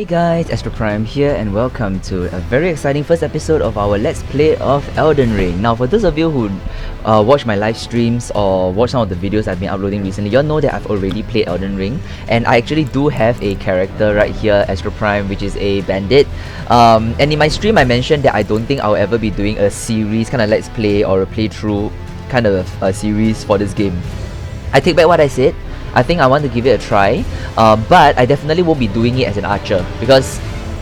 Hey guys, Prime here and welcome to a very exciting first episode of our Let's Play of Elden Ring. Now for those of you who watch my live streams or watch some of the videos I've been uploading recently, you'll know that I've already played Elden Ring, and I actually do have a character right here, Prime, which is a bandit. And in my stream I mentioned that I don't think I'll ever be doing a series, kind of Let's Play or a playthrough kind of a series for this game. I take back what I said. I think I want to give it a try, but I definitely won't be doing it as an archer, because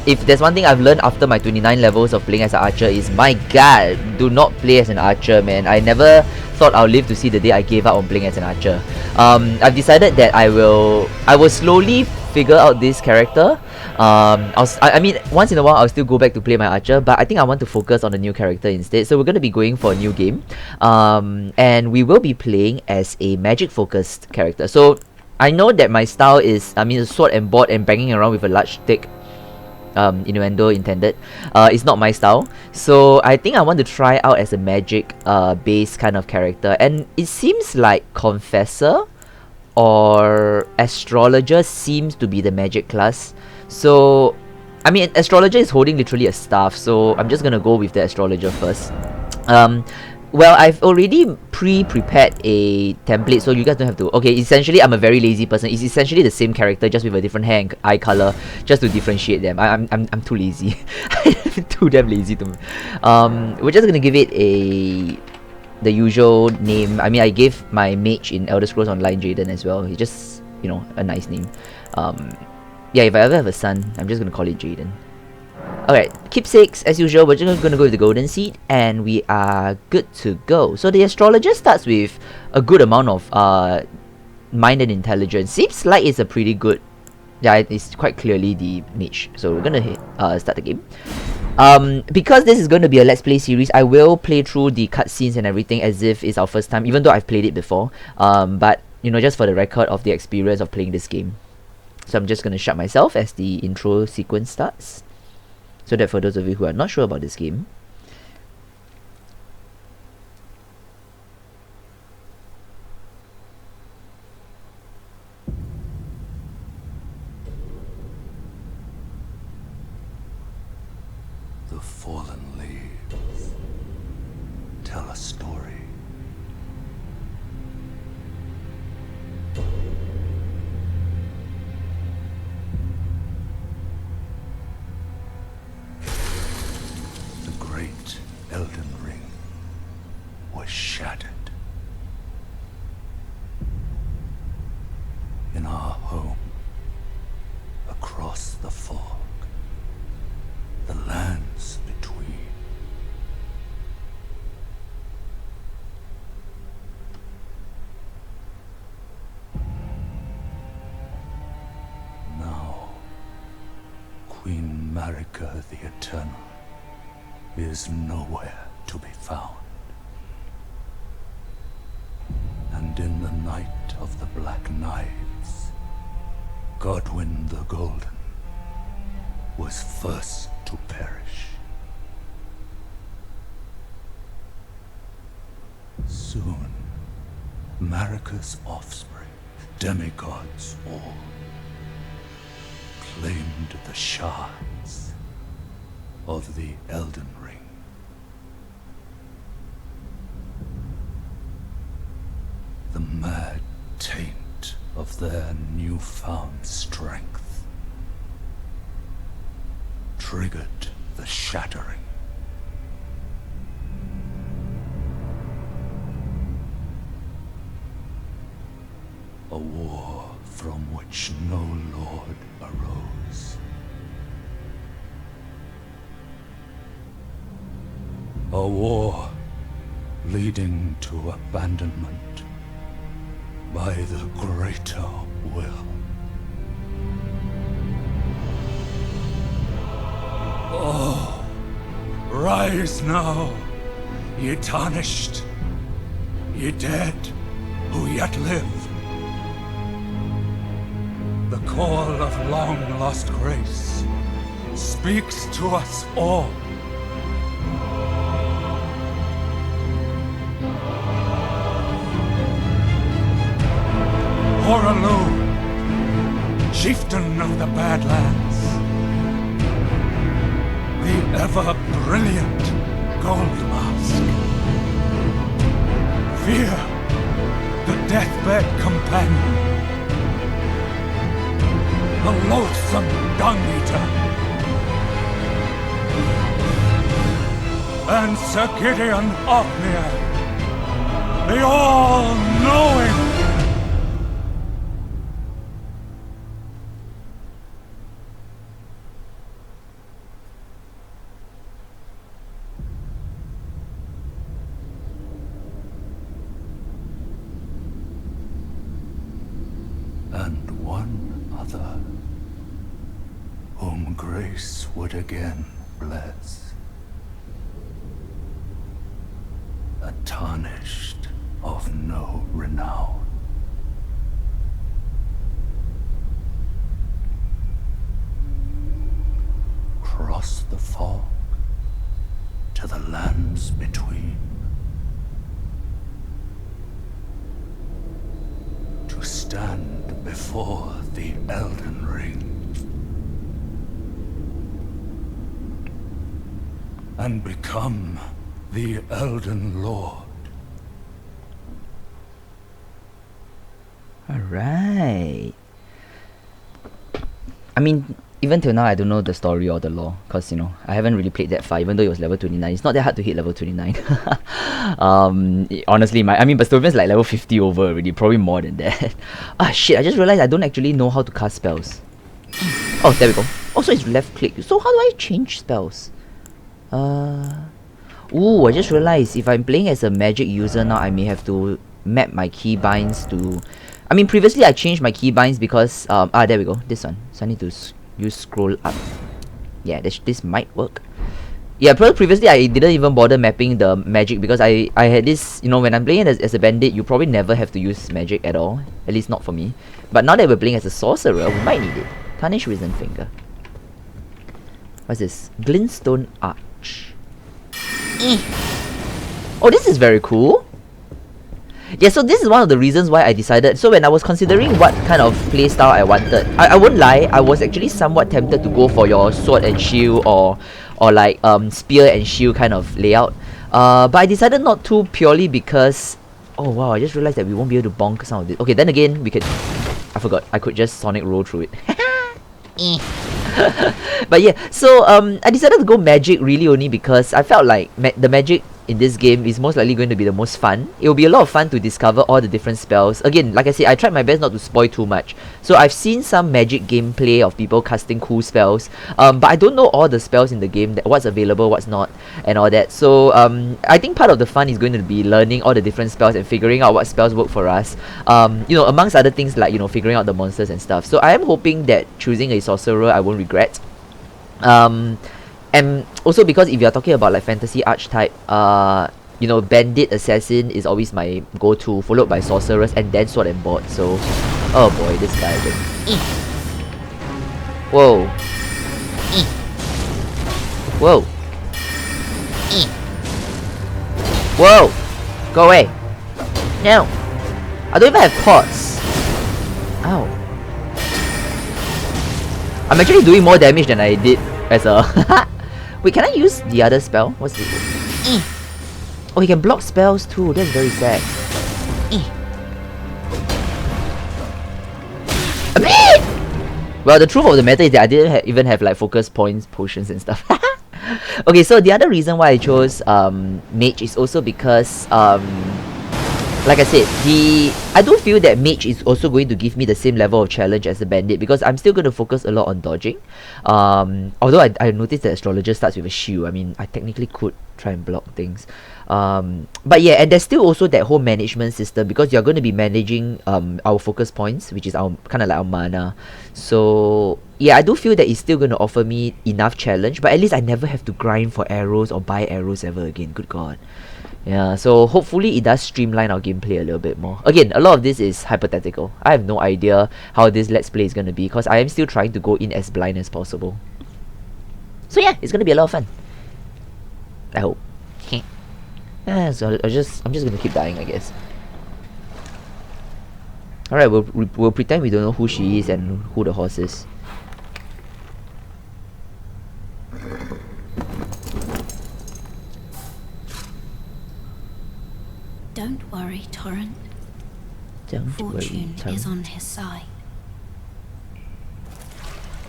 if there's one thing I've learned after my 29 levels of playing as an archer is, my god, do not play as an archer, man. I never thought I'll live to see the day I gave up on playing as an archer. I've decided that I will slowly figure out this character. I mean, once in a while I'll still go back to play my archer, but I think I want to focus on a new character instead. So we're going to be going for a new game, and we will be playing as a magic focused character. So I know that my style is, a sword and board and banging around with a large stick, innuendo intended, is not my style. So I think I want to try out as a magic based kind of character, and it seems like Confessor or Astrologer seems to be the magic class. So I mean, Astrologer is holding literally a staff, so I'm just gonna go with the Astrologer first. Well, I've already pre-prepared a template, so you guys don't have to. Okay, essentially I'm a very lazy person. It's essentially the same character, just with a different hair and eye color, just to differentiate them. I'm too lazy. I'm too damn lazy to. We're just gonna give it the usual name. I mean, I gave my mage in Elder Scrolls Online Jaden as well. He's just, you know, a nice name. Yeah, if I ever have a son, I'm just gonna call it Jaden. Alright, keepsakes, as usual, we're just gonna go with the golden seed, and we are good to go. So the astrologer starts with a good amount of mind and intelligence. Seems like it's a pretty good... Yeah, it's quite clearly the mage. So we're gonna start the game. Because this is going to be a Let's Play series, I will play through the cutscenes and everything as if it's our first time, even though I've played it before. But, you know, just for the record of the experience of playing this game. So I'm just going to shut myself as the intro sequence starts, so that for those of you who are not sure about this game, the fallen leaves tell a story. The great Elden Ring was shattered. In our home, across the fog, the lands between. Now, Queen Marika the Eternal is nowhere to be found. And in the night of the Black Knives, Godwyn the Golden was first to perish. Soon, Marika's offspring, demigods all, claimed the shards of the Elden Ring. The mad taint of their newfound strength triggered the shattering. A war from which no lord arose. A war leading to abandonment by the greater will. Oh, rise now, ye tarnished, ye dead who yet live. The call of long-lost grace speaks to us all. Horaloo, chieftain of the Badlands, ever brilliant gold mask. Fear, the deathbed companion. The loathsome dung-eater. And Sir Gideon Othniel, the all-knowing. And one other, whom grace would again bless. A tarnished of no renown. Cross the fog to the lands between. To stand before the Elden Ring. And become the Elden Lord. Alright. I mean, even till now I don't know the story or the lore, because, you know, I haven't really played that far, even though it was level 29. It's not that hard to hit level 29. Honestly, but Sylvan's like level 50 over already, probably more than that. Ah shit, I just realized I don't actually know how to cast spells. Oh, there we go. Also, it's left click. So how do I change spells? Ooh, I just realized if I'm playing as a magic user now, I may have to map my keybinds to... I mean, previously I changed my keybinds because... there we go, this one. So I need to use scroll up. Yeah, this might work. Yeah, previously I didn't even bother mapping the magic because I had this... You know, when I'm playing as a bandit, you probably never have to use magic at all. At least not for me. But now that we're playing as a sorcerer, we might need it. Tarnished Risen Finger. What's this? Glintstone Arch. Oh, this is very cool. Yeah, so this is one of the reasons why I decided. So when I was considering what kind of playstyle I wanted, I won't lie, I was actually somewhat tempted to go for your sword and shield or like spear and shield kind of layout. But I decided not to, purely because... Oh wow, I just realized that we won't be able to bonk some of this. Okay, then again, we could... I forgot, I could just sonic roll through it. But yeah, so I decided to go magic really only because I felt like the magic in this game is most likely going to be the most fun. It will be a lot of fun to discover all the different spells. Again, like I said, I tried my best not to spoil too much. So I've seen some magic gameplay of people casting cool spells, but I don't know all the spells in the game, what's available, what's not, and all that. So I think part of the fun is going to be learning all the different spells and figuring out what spells work for us. You know, amongst other things like, you know, figuring out the monsters and stuff. So I am hoping that choosing a sorcerer I won't regret. And also because if you're talking about like fantasy archetype, you know, bandit assassin is always my go-to, followed by sorceress and then sword and board. So, oh boy, this guy again. Whoa. Whoa. Whoa. Go away. No. I don't even have pots. Ow. I'm actually doing more damage than I did as a... Wait, can I use the other spell? What's the... Oh, he can block spells too. That's very sad. Well, the truth of the matter is that I didn't even have like focus points, potions and stuff. Okay, so the other reason why I chose Mage is also because like I said, I do feel that Mage is also going to give me the same level of challenge as the Bandit because I'm still going to focus a lot on dodging. Although I noticed that Astrologer starts with a shield. I mean, I technically could try and block things. But yeah, and there's still also that whole management system because you're going to be managing our focus points, which is our kind of like our mana. So yeah, I do feel that it's still going to offer me enough challenge, but at least I never have to grind for arrows or buy arrows ever again. Good God. Yeah, so hopefully it does streamline our gameplay a little bit more. Again, a lot of this is hypothetical. I have no idea how this Let's Play is going to be because I am still trying to go in as blind as possible. So yeah, it's going to be a lot of fun. I hope. Yeah, so I'm just going to keep dying, I guess. Alright, we'll pretend we don't know who she is and who the horse is. Don't worry, Torrent. Fortune is on his side.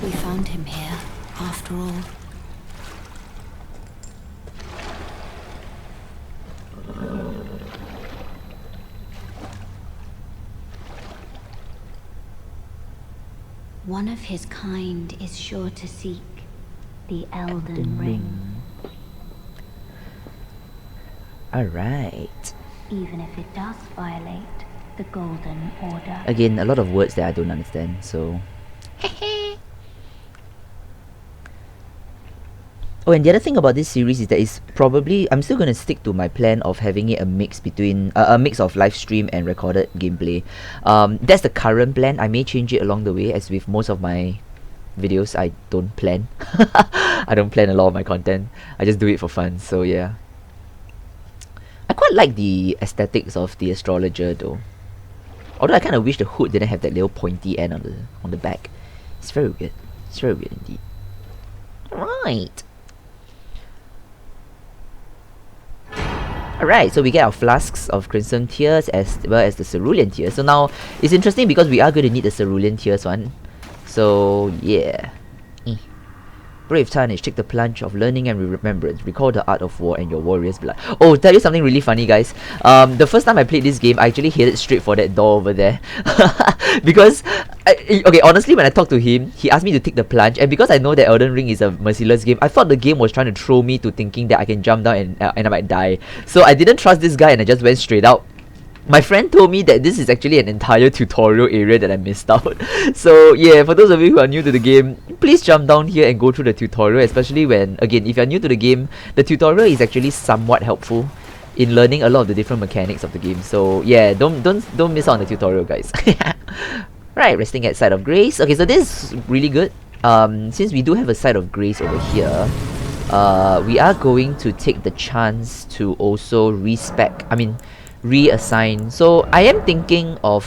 We found him here, after all. One of his kind is sure to seek the Elden Ring. Alright. Even if it does violate the Golden Order. Again, a lot of words that I don't understand, so... Oh, and the other thing about this series is that it's probably... I'm still going to stick to my plan of having it a mix between... a mix of live stream and recorded gameplay. That's the current plan. I may change it along the way, as with most of my videos, I don't plan. I don't plan a lot of my content. I just do it for fun, so yeah. I quite like the aesthetics of the Astrologer though. Although I kind of wish the hood didn't have that little pointy end on the back. It's very weird. It's very weird indeed. Right. Alright, so we get our flasks of Crimson Tears as well as the Cerulean Tears. So now, it's interesting because we are going to need the Cerulean Tears one. So, yeah. Brave Tarnish, take the plunge of learning and remembrance. Recall the art of war and your warrior's blood. Oh, tell you something really funny, guys. The first time I played this game, I actually headed straight for that door over there. Because, okay, honestly, when I talked to him, he asked me to take the plunge. And because I know that Elden Ring is a merciless game, I thought the game was trying to throw me to thinking that I can jump down and I might die. So I didn't trust this guy and I just went straight out. My friend told me that this is actually an entire tutorial area that I missed out. So yeah, for those of you who are new to the game, please jump down here and go through the tutorial, especially when, again, if you're new to the game, the tutorial is actually somewhat helpful in learning a lot of the different mechanics of the game. So yeah, don't miss out on the tutorial, guys. Right, resting at Site of Grace. Okay, so this is really good. Since we do have a Site of Grace over here, we are going to take the chance to also reassign. So I am thinking of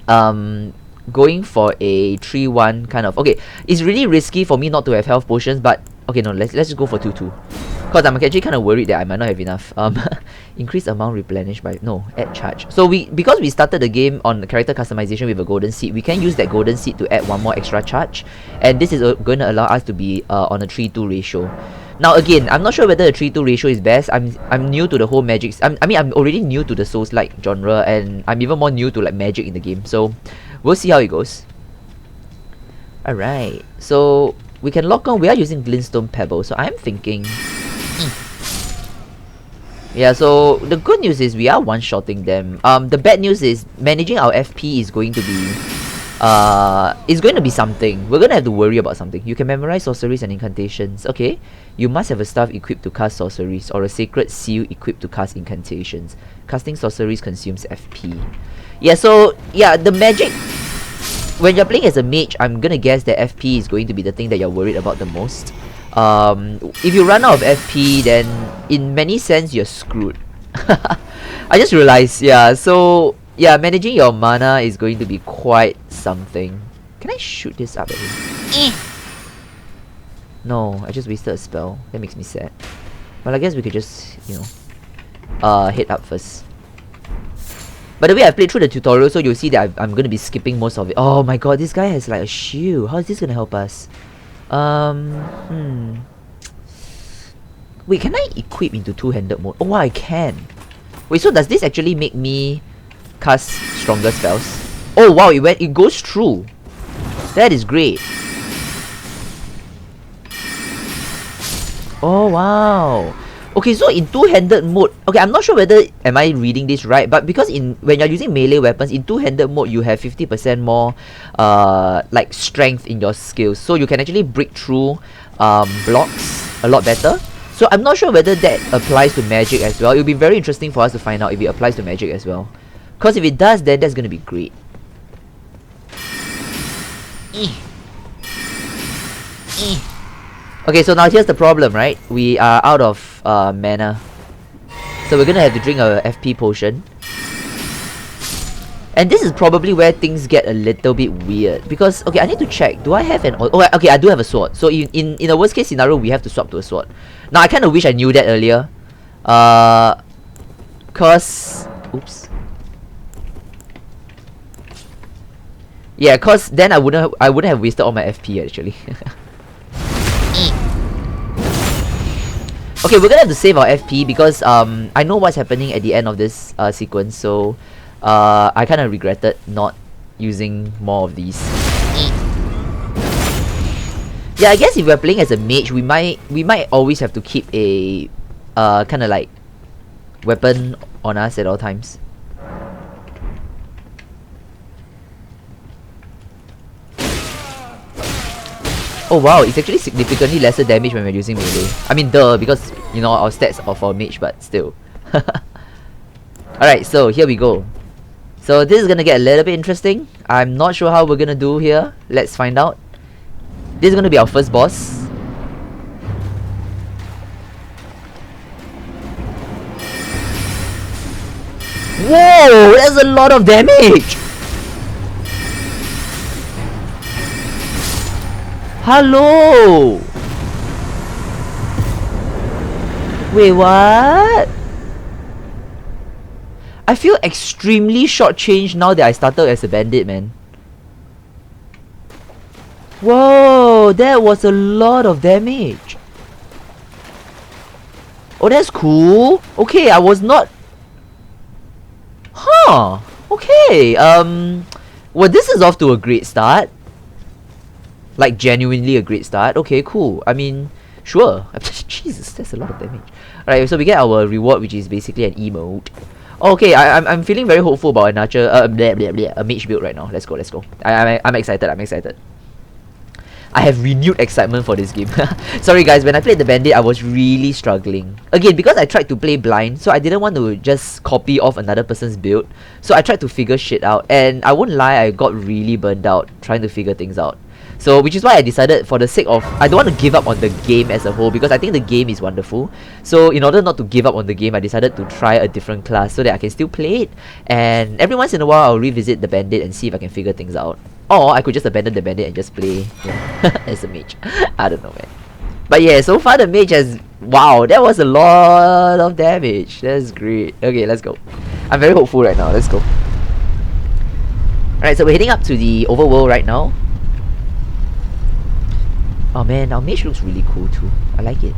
going for a 3-1 kind of... Okay, it's really risky for me not to have health potions, but okay, no, let's just go for 2-2. Because I'm actually kind of worried that I might not have enough. Increase amount replenished by... No, add charge. So because we started the game on character customization with a golden seed, we can use that golden seed to add one more extra charge. And this is going to allow us to be on a 3-2 ratio. Now again, I'm not sure whether the 3-2 ratio is best. I'm new to the whole magic. I'm already new to the Souls-like genre, and I'm even more new to like magic in the game. So we'll see how it goes. Alright, so we can lock on. We are using Glintstone Pebble, so I'm thinking... Yeah, so the good news is we are one-shotting them. The bad news is managing our FP is going to be something. We're gonna have to worry about something. You can memorize sorceries and incantations. Okay. You must have a staff equipped to cast sorceries or a sacred seal equipped to cast incantations. Casting sorceries consumes FP. Yeah, so yeah, the magic, when you're playing as a mage, I'm gonna guess that FP is going to be the thing that you're worried about the most. If you run out of FP, then in many sense you're screwed. I just realized, yeah, so yeah, managing your mana is going to be quite something. Can I shoot this up at him? No, I just wasted a spell. That makes me sad. Well, I guess we could just, you know, hit up first. By the way, I've played through the tutorial, so you'll see that I'm going to be skipping most of it. Oh my god, this guy has like a shield. How is this going to help us? Wait, can I equip into two-handed mode? Oh, I can. Wait, so does this actually make me cast stronger spells? Oh wow, it goes through. That is great. Oh wow. Okay, so in two-handed mode, okay, I'm not sure whether am I reading this right, but because when you're using melee weapons in two-handed mode, you have 50% more like strength in your skills, so you can actually break through blocks a lot better. So I'm not sure whether that applies to magic as well. It'll be very interesting for us to find out if it applies to magic as well. Because if it does, then that's gonna be great. Okay, so now here's the problem, right? We are out of mana. So we're gonna have to drink a FP potion. And this is probably where things get a little bit weird. Because, okay, I need to check. Do I have an... Oh, okay, I do have a sword. So in a worst case scenario, we have to swap to a sword. Now, I kind of wish I knew that earlier. Because Cause, oops. Yeah, cause then I wouldn't have wasted all my FP actually. Okay, we're gonna have to save our FP because I know what's happening at the end of this sequence, so I kind of regretted not using more of these. Yeah, I guess if we're playing as a mage, we might always have to keep a kind of like weapon on us at all times. Oh wow, it's actually significantly lesser damage when we're using melee. I mean, because, you know, our stats are for mage, but still. Alright, so here we go. So this is gonna get a little bit interesting. I'm not sure how we're gonna do here. Let's find out. This is gonna be our first boss. Whoa, that's a lot of damage! Hello! Wait, what? I feel extremely shortchanged now that I started as a bandit, man. Whoa, that was a lot of damage. Oh, that's cool. Okay, I was not... Huh. Okay, well, this is off to a great start. Like, genuinely a great start. Okay, cool. I mean, sure. Jesus, that's a lot of damage. Alright, so we get our reward, which is basically an emote. Okay, I'm feeling very hopeful about an archer, a mage build right now. Let's go, let's go. I'm excited, I'm excited. I have renewed excitement for this game. Sorry guys, when I played the bandit, I was really struggling. Again, because I tried to play blind, so I didn't want to just copy off another person's build. So I tried to figure shit out, and I won't lie, I got really burned out trying to figure things out. So, which is why I decided, for the sake of... I don't want to give up on the game as a whole, because I think the game is wonderful. So, in order not to give up on the game, I decided to try a different class so that I can still play it. And every once in a while, I'll revisit the bandit and see if I can figure things out. Or, I could just abandon the bandit and just play, you know, as a mage. I don't know, man. But yeah, so far the mage has... Wow, that was a lot of damage. That's great. Okay, let's go. I'm very hopeful right now. Let's go. Alright, so we're heading up to the overworld right now. Oh man, our mage looks really cool too. I like it.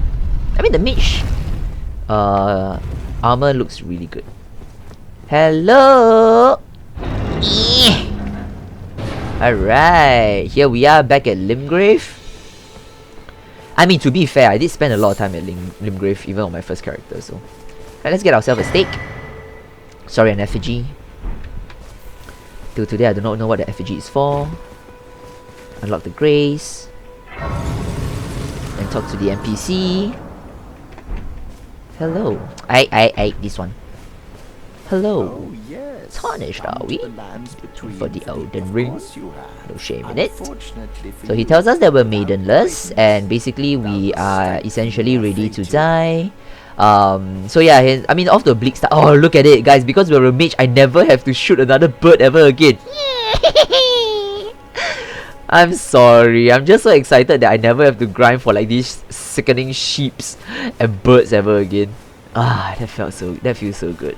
I mean, the mage armor looks really good. Hello! Alright, here we are back at Limgrave. I mean, to be fair, I did spend a lot of time at Limgrave, even on my first character, so... Alright, let's get ourselves a steak. Sorry, an effigy. Till today, I do not know what the effigy is for. Unlock the grace. And talk to the NPC. Hello. This one. Hello. Oh, yes. Tarnished, are we? For the Elden Ring. No shame in it. Unfortunately for So he you, tells us that we're maidenless, and basically we are essentially ready to die. So yeah, I mean, off to a bleak start. Oh, look at it, guys. Because we're a mage, I never have to shoot another bird ever again. I'm sorry. I'm just so excited that I never have to grind for like these sickening sheeps and birds ever again. Ah, that feels so good.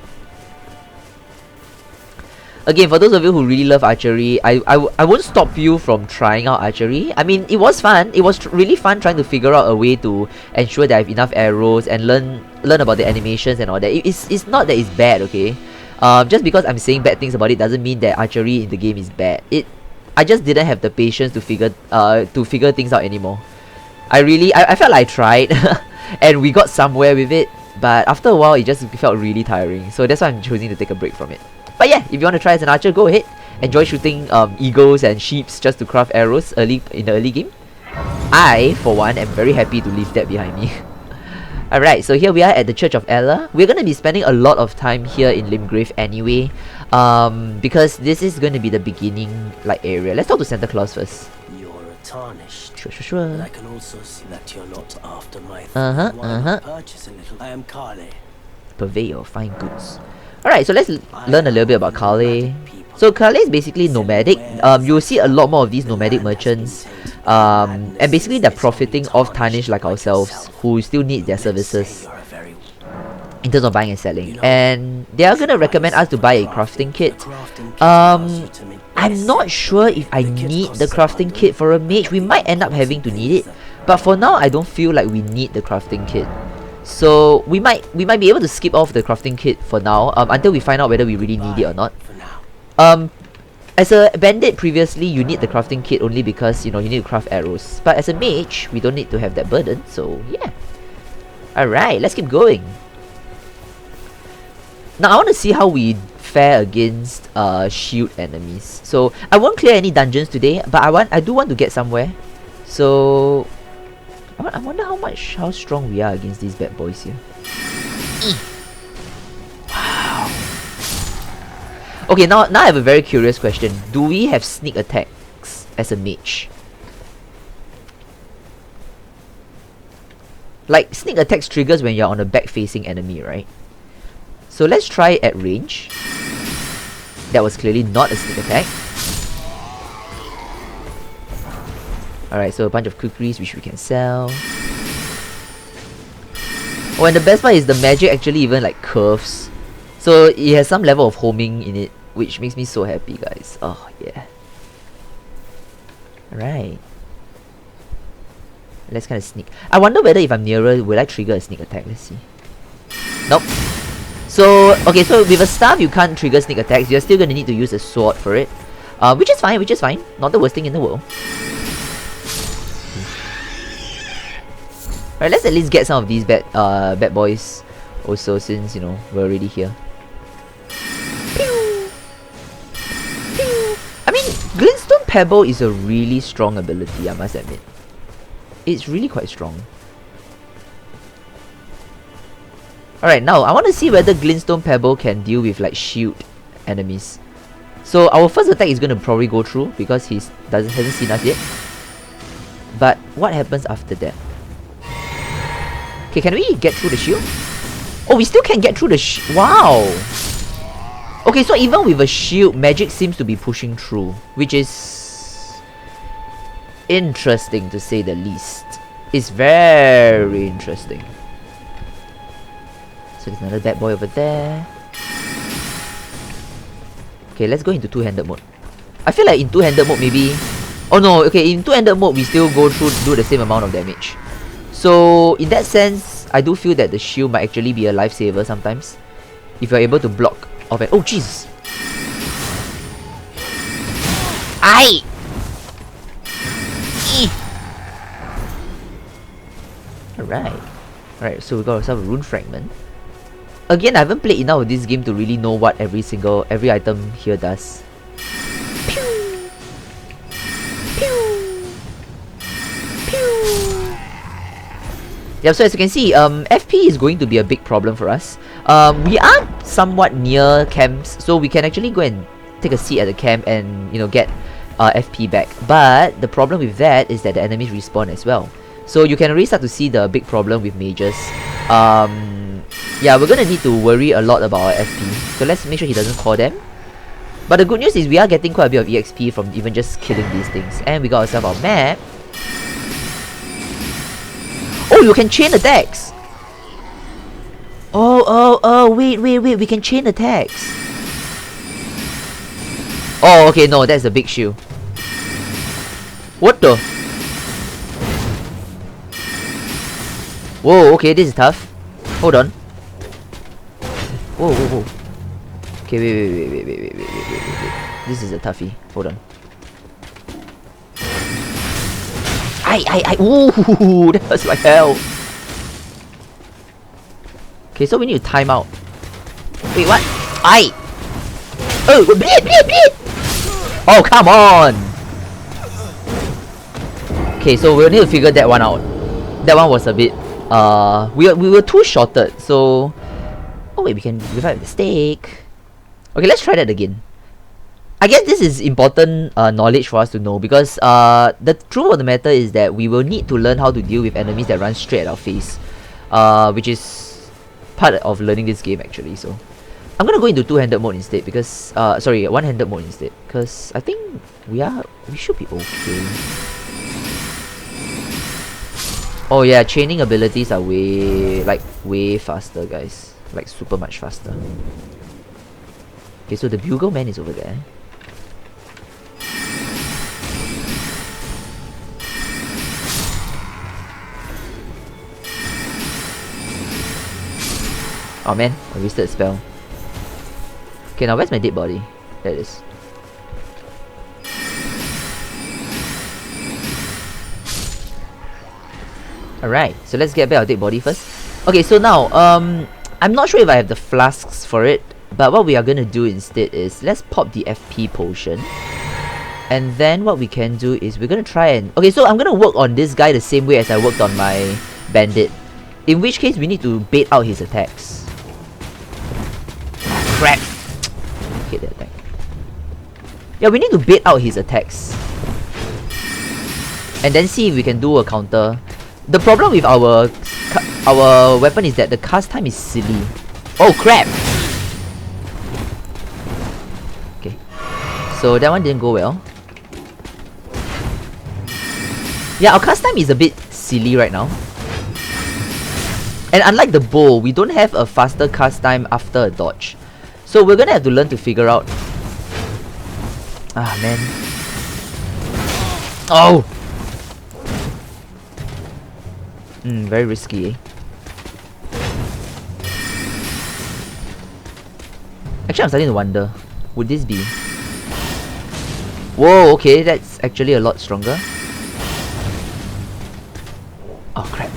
Again, for those of you who really love archery, I won't stop you from trying out archery. I mean, it was fun. It was really fun trying to figure out a way to ensure that I have enough arrows and learn about the animations and all that. It's not that it's bad, okay? Just because I'm saying bad things about it doesn't mean that archery in the game is bad. I just didn't have the patience to figure things out anymore. I felt like I tried and we got somewhere with it, but after a while it just felt really tiring. So that's why I'm choosing to take a break from it. But yeah, if you want to try as an archer, go ahead. Enjoy shooting eagles and sheeps just to craft arrows in the early game. I, for one, am very happy to leave that behind me. Alright, so here we are at the Church of Ella. We're going to be spending a lot of time here in Limgrave anyway. Because this is going to be the beginning area. Let's talk to Santa Claus first. you're tarnished. Sure. But I can also see that you're not after my purchase a little. I am Kale. Purveyor of fine goods. Alright, so let's learn a little bit about Kale. So Kale is basically nomadic. You'll see a lot more of these nomadic merchants. And basically they're profiting off tarnished like ourselves, who still need their services in terms of buying and selling. And they are gonna recommend us to buy a crafting kit. I'm not sure if I need the crafting kit for a mage. We might end up having to need it, but for now I don't feel like we need the crafting kit. So we might be able to skip off the crafting kit for now, until we find out whether we really need it or not. As a bandit previously, you need the crafting kit only because, you know, you need to craft arrows. But as a mage, we don't need to have that burden, so yeah. Alright, let's keep going. Now I want to see how we fare against shield enemies. So I won't clear any dungeons today, but I do want to get somewhere. So I wonder how strong we are against these bad boys here. Wow. Okay, now I have a very curious question. Do we have sneak attacks as a mage? Like, sneak attacks triggers when you're on a back-facing enemy, right? So let's try at range. That was clearly not a sneak attack. Alright, so a bunch of cookies which we can sell. Oh, and the best part is the magic actually even like curves. So it has some level of homing in it, which makes me so happy, guys. Oh, yeah. Alright. Let's kind of sneak. I wonder whether if I'm nearer, will I trigger a sneak attack? Let's see. Nope. So, okay, so with a staff, you can't trigger sneak attacks. You're still gonna need to use a sword for it. Which is fine, Not the worst thing in the world. Alright, let's at least get some of these bad boys also, since, you know, we're already here. Pew! Pew! I mean, Glintstone Pebble is a really strong ability, I must admit. It's really quite strong. Alright, now I want to see whether Glintstone Pebble can deal with like shield enemies. So our first attack is going to probably go through because he hasn't seen us yet. But what happens after that? Okay, can we get through the shield? Oh, we still can get through the wow! Okay, so even with a shield, magic seems to be pushing through, which is interesting to say the least. It's very interesting. So there's another bad boy over there. Okay, let's go into two-handed mode. I feel like in two-handed mode maybe... Oh no, okay, in two-handed mode we still do the same amount of damage. So in that sense, I do feel that the shield might actually be a lifesaver sometimes. If you're able to block off it. Oh Jesus! Aye! Alright, so we got ourselves a Rune Fragment. Again, I haven't played enough of this game to really know what every item here does. Pew! Pew! Pew! Yeah, so as you can see, FP is going to be a big problem for us. We are somewhat near camps, so we can actually go and take a seat at the camp and, you know, get FP back. But the problem with that is that the enemies respawn as well. So you can already start to see the big problem with mages. Yeah, we're gonna need to worry a lot about our FP. So let's make sure he doesn't call them. But the good news is we are getting quite a bit of EXP from even just killing these things. And we got ourselves our map. Oh, you can chain attacks! Oh, wait, we can chain attacks. Oh, okay, no, that's a big shield. What the? Whoa, okay, this is tough. Hold on. Whoa. Okay, wait. This is a toughie. Hold on. Ooh, that hurts like hell. Okay, so we need to time out. Wait, what? Oh, bleed! Oh, come on! Okay, so we'll need to figure that one out. That one was a bit... we were too shorted, so... Oh wait, we can revive the steak. Okay, let's try that again. I guess this is important knowledge for us to know, because the truth of the matter is that we will need to learn how to deal with enemies that run straight at our face, which is part of learning this game actually. So I'm gonna go into two-handed mode instead, because sorry, one-handed mode instead, because I think we should be okay. Oh yeah, chaining abilities are way faster, guys. Like super much faster. Okay, so the Bugle Man is over there. Oh man, I wasted a spell. Okay, now where's my dead body? There it is. Alright, so let's get back our dead body first. Okay, so now, I'm not sure if I have the flasks for it, but what we are gonna do instead is, let's pop the FP potion. And then what we can do is, we're gonna try and... Okay, so I'm gonna work on this guy the same way as I worked on my bandit. In which case, we need to bait out his attacks. Crap! Hit the attack. Yeah, we need to bait out his attacks. And then see if we can do a counter. The problem with our weapon is that the cast time is silly. Oh crap! Okay. So that one didn't go well. Yeah, our cast time is a bit silly right now. And unlike the bow, we don't have a faster cast time after a dodge. So we're gonna have to learn to figure out... Ah man. Oh! Very risky, eh? Actually, I'm starting to wonder. Would this be... Whoa, okay, that's actually a lot stronger. Oh crap.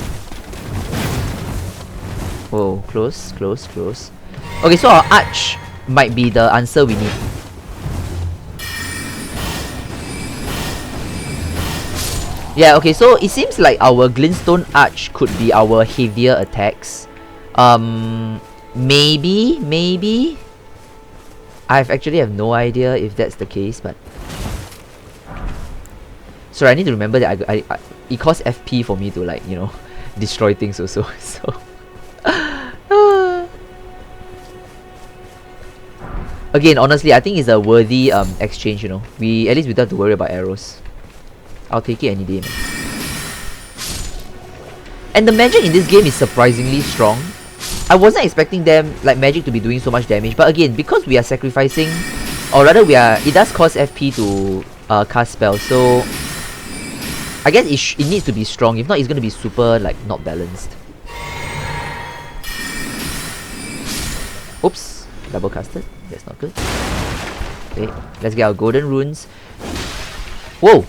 Whoa, close, close, close. Okay, so our arch might be the answer we need. Yeah, okay, so it seems like our Glintstone Arch could be our heavier attacks. Maybe? I actually have no idea if that's the case, but... Sorry, I need to remember that it costs FP for me to, like, you know, destroy things also, so... Again, honestly, I think it's a worthy exchange, you know. At least we don't have to worry about arrows. I'll take it any day, man. And the magic in this game is surprisingly strong. I wasn't expecting them, like, magic to be doing so much damage, but again, because we are sacrificing, or rather it does cost FP to cast spells, so I guess it needs to be strong. If not, it's gonna be super, like, not balanced. Oops, double casted. That's not good. Okay, let's get our golden runes. Whoa!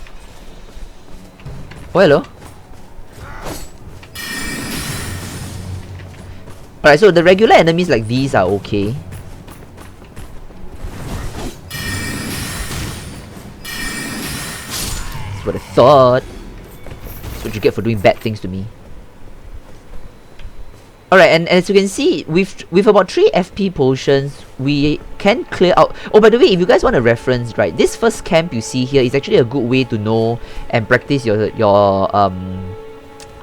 Oh, hello. Alright, so the regular enemies like these are okay. That's what I thought. That's what you get for doing bad things to me. Alright, and as you can see, with about 3 FP potions, we can clear out... Oh, by the way, if you guys want a reference, right, this first camp you see here is actually a good way to know and practice your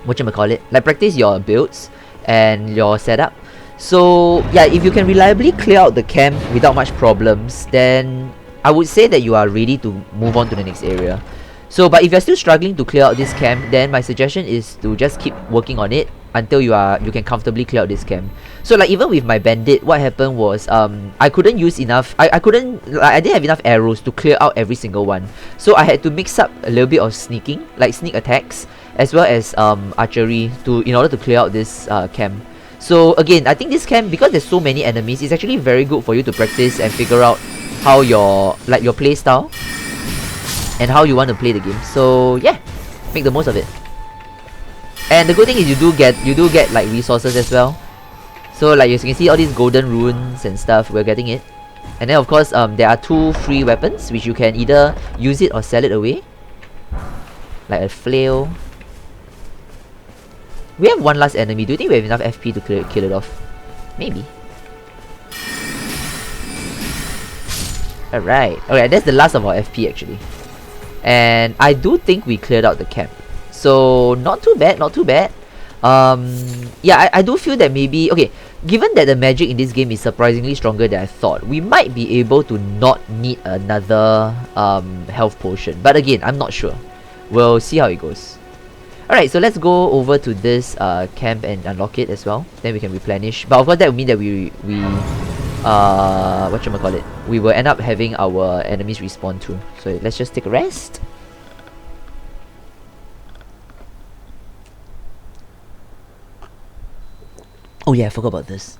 whatchamacallit? Like, practice your builds and your setup. So, yeah, if you can reliably clear out the camp without much problems, then I would say that you are ready to move on to the next area. So, but if you're still struggling to clear out this camp, then my suggestion is to just keep working on it until you can comfortably clear out this camp. So, like, even with my bandit, what happened was I couldn't use enough. I didn't have enough arrows to clear out every single one. So I had to mix up a little bit of sneaking, like sneak attacks, as well as archery in order to clear out this camp. So again, I think this camp, because there's so many enemies, it's actually very good for you to practice and figure out how your play style and how you want to play the game. So yeah, make the most of it. And the good thing is you do get like resources as well. So like, as you can see, all these golden runes and stuff, we're getting it. And then of course, there are 2 free weapons which you can either use it or sell it away, like a flail. We have one last enemy. Do you think we have enough FP to kill it off? Maybe. Alright. Okay, that's the last of our FP actually. And I do think we cleared out the camp. So, not too bad, not too bad. Yeah, I do feel that maybe... Okay, given that the magic in this game is surprisingly stronger than I thought, we might be able to not need another health potion. But again, I'm not sure. We'll see how it goes. Alright, so let's go over to this camp and unlock it as well. Then we can replenish. But of course that would mean that we whatchamacallit, we will end up having our enemies respawn too. So let's just take a rest. Oh yeah, I forgot about this.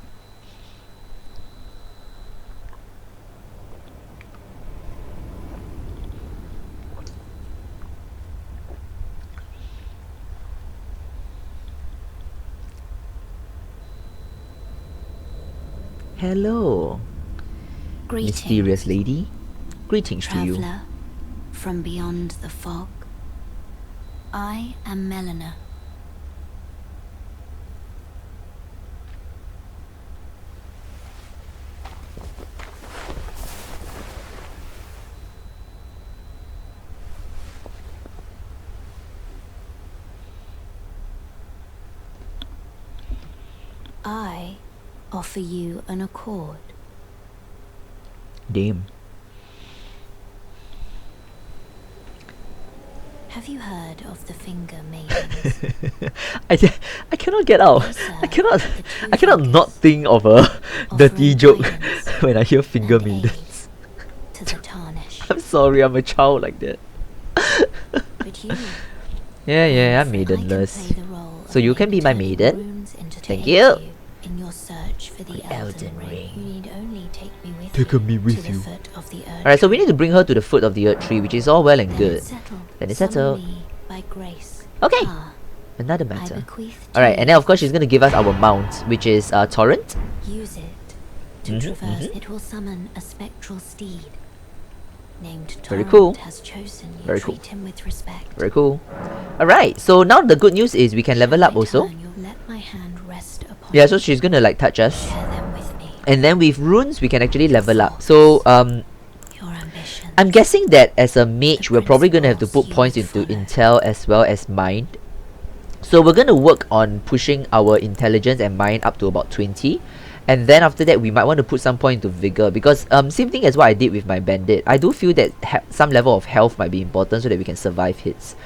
Hello, Greetings, mysterious lady. Greetings to you. traveler from beyond the fog. I am Melina. I offer you an accord. Damn. Have you heard of the Finger Maidens? I cannot get out. I cannot not think of a dirty Offering joke guidance when I hear finger and maidens. aids to the tarnish. I'm sorry, I'm a child like that. But you, Yeah, I'm I can play maidenless. the role So of you can be my turning maiden? runes into Thank to you. aid in your search for the Elden Elden Ring. Ring. You need only take me with Take you me with to you. the foot of the earth. Alright, so we need to bring her to the foot of the earth tree, which is all well and Then good. it's settled. Then it's Summon settled. me by grace. Okay. Ah, Another I matter. bequeath to Alright, you and then of course she's gonna give us our mount, which is Torrent. Use it to Mhm, traverse. mhm. It will summon a spectral steed. Named Very Torrent cool. has chosen you. Very cool. Treat him with respect. Very cool. Alright, so now the good news is we can level up In also. return, you'll let my hand rest upon Yeah, you. so she's gonna like touch us. Share them with me. And then with runes we can actually level up. So Your ambition. I'm guessing that as a mage we're probably gonna have to put points into intel as well as mind. So we're gonna work on pushing our intelligence and mind up to about 20. And then after that we might want to put some point into vigor, because same thing as what I did with my bandit. I do feel that some level of health might be important so that we can survive hits.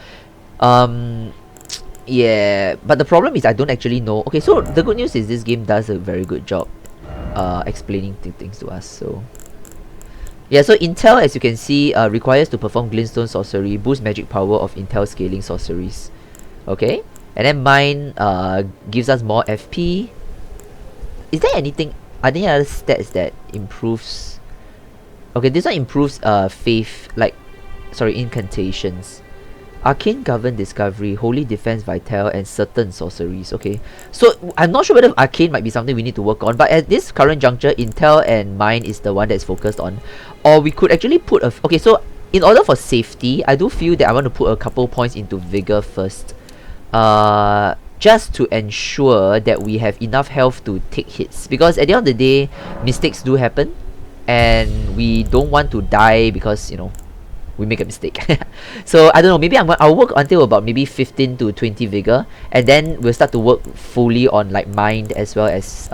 Yeah, but the problem is I don't actually know. Okay, so the good news is this game does a very good job explaining things to us. So yeah, so intel, as you can see, requires to perform glintstone sorcery, boost magic power of intel scaling sorceries. Okay, and then mine gives us more FP. Is there anything, are there any other stats that improves? Okay, this one improves faith, like, sorry, incantations. Arcane Govern Discovery, Holy Defense Vital, and certain sorceries. Okay, so I'm not sure whether Arcane might be something we need to work on, but at this current juncture, Intel and Mine is the one that's focused on. Or we could actually put a... Okay, so in order for safety, I do feel that I want to put a couple points into Vigor first. Just to ensure that we have enough health to take hits. Because at the end of the day, mistakes do happen. And we don't want to die because, you know, we make a mistake. So I don't know, maybe I'll work until about maybe 15 to 20 vigor, and then we'll start to work fully on like mind as well as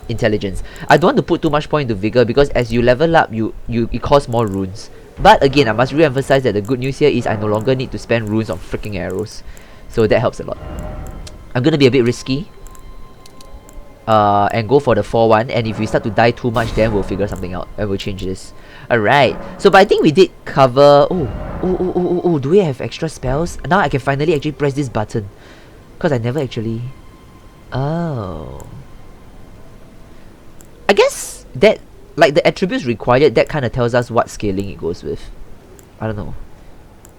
intelligence. I don't want to put too much point into vigor because as you level up, it costs more runes. But again, I must re-emphasize that the good news here is I no longer need to spend runes on freaking arrows, so that helps a lot. I'm gonna be a bit risky and go for the 4-1, and if we start to die too much, then we'll figure something out and we'll change this. Alright, so but I think we did cover... Oh, do we have extra spells? Now I can finally actually press this button, because I never actually... Oh, I guess that, like, the attributes required, that kind of tells us what scaling it goes with. I don't know.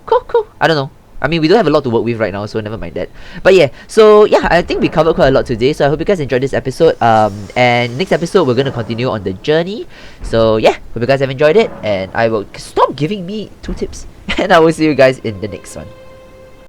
Cool. I don't know. I mean, we don't have a lot to work with right now, so never mind that. But yeah, so yeah, I think we covered quite a lot today, so I hope you guys enjoyed this episode. And next episode, we're going to continue on the journey. So yeah, hope you guys have enjoyed it, and I will stop giving me 2 tips. And I will see you guys in the next one.